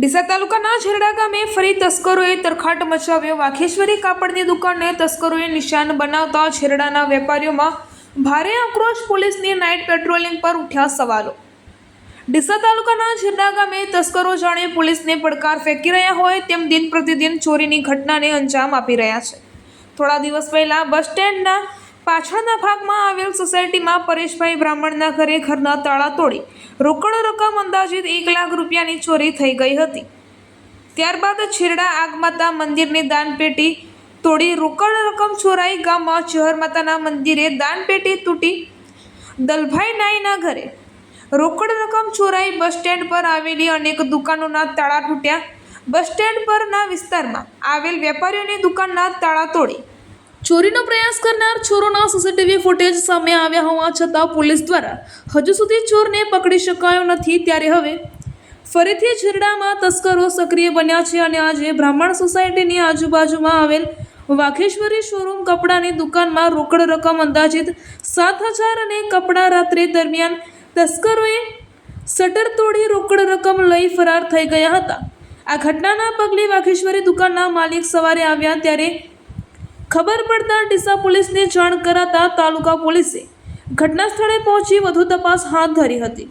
ડીસા તાલુકાના છેરડા ગામે ફરી તસ્કરોએ તરખાટ મચાવ્યો। વાઘેશ્વરી કાપડની દુકાનને તસ્કરોએ નિશાન બનાવતા છેરડાના વેપારીઓમાં ભારે આક્રોશ। પોલીસની નાઇટ પેટ્રોલિંગ પર ઉઠ્યા સવાલો। ડીસા તાલુકાના છેરડા ગામે તસ્કરો જાણે પોલીસને પડકાર ફેંકી રહ્યા હોય તેમ દિન પ્રતિદિન ચોરીની ઘટનાને અંજામ આપી રહ્યા છે। થોડા દિવસ પહેલા બસ સ્ટેન્ડના પાછળના ભાગમાં આવેલ સોસાયટીમાં પરેશભાઈ બ્રાહ્મણના ઘરના તાળા તોડી રોકડ રકમ અંદાજિત 1 લાખ રૂપિયાની ચોરી થઈ ગઈ હતી। ત્યારબાદ છેરડા આગમાતા મંદિરની દાનપેટી તોડી રોકડ રકમ ચોરાઈ। ગામમાં ચહર માતાના મંદિરે દાનપેટી તૂટી દલભાઈ નાઈના ઘરે રોકડ રકમ ચોરાઈ। બસ સ્ટેન્ડ પર આવેલી અનેક દુકાનોના તાળા તૂટ્યા। બસ સ્ટેન્ડ પરના વિસ્તારમાં આવેલ વેપારીઓની દુકાનના તાળા તોડી ચોરીનો પ્રયાસ કરનાર ચોરોના સીસીટીવી ફૂટેજ સામે આવ્યા હોવા છતાં પોલીસ દ્વારા હજુ સુધી ચોરને પકડી શકાયો નથી। ત્યારે હવે ફરીથી છેરડામાં તસ્કરો સક્રિય બન્યા છે અને આજે બ્રાહ્મણ સોસાયટીની આજુબાજુમાં આવેલ વાઘેશ્વરી શોરૂમ કપડાની દુકાનમાં રોકડ રકમ અંદાજિત 7,000 અને કપડા રાત્રે દરમિયાન તસ્કરોએ શટર તોડી રોકડ રકમ લઈ ફરાર થઈ ગયા હતા। આ ઘટનાના પગલે વાઘેશ્વરી દુકાનના માલિક સવારે આવ્યા ત્યારે ખબર પડતા ડીસા પોલીસને જાણ કરાતા તાલુકા પોલીસે ઘટના સ્થળે પહોંચી વધુ તપાસ હાથ ધરી હતી।